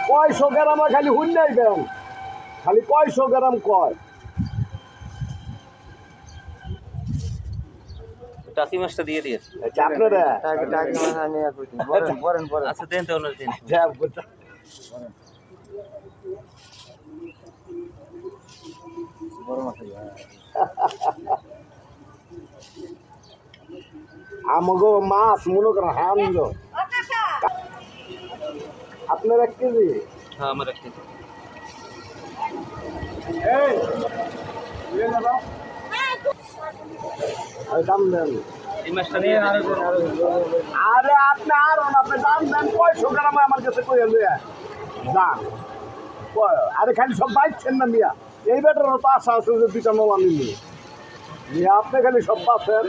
কয়শো গ্রাম খালি হুন্ডাই দেন, খালি কয়শো গ্রাম কয়। টাকি মাছটা দিয়ে দিয়ে আপনারা আচ্ছা দেন তো ওনার দিন আমাকে মাছ মনে করেন হামদ আপনার 1 কেজি। হ্যাঁ আমার একটা দাম দেন। এই মাছটা দিয়ে আরে আপনি আরো না, আপনি দাম দেন। কয়শো গ্রাম আমার কাছে কই লইয়া যান। আরে খালি সব বাইছেন না মিয়া, এই বেটারও তো আশা আছে যে 2টা নোলা নিলি মিয়া, আপনি খালি সব পাচ্ছেন।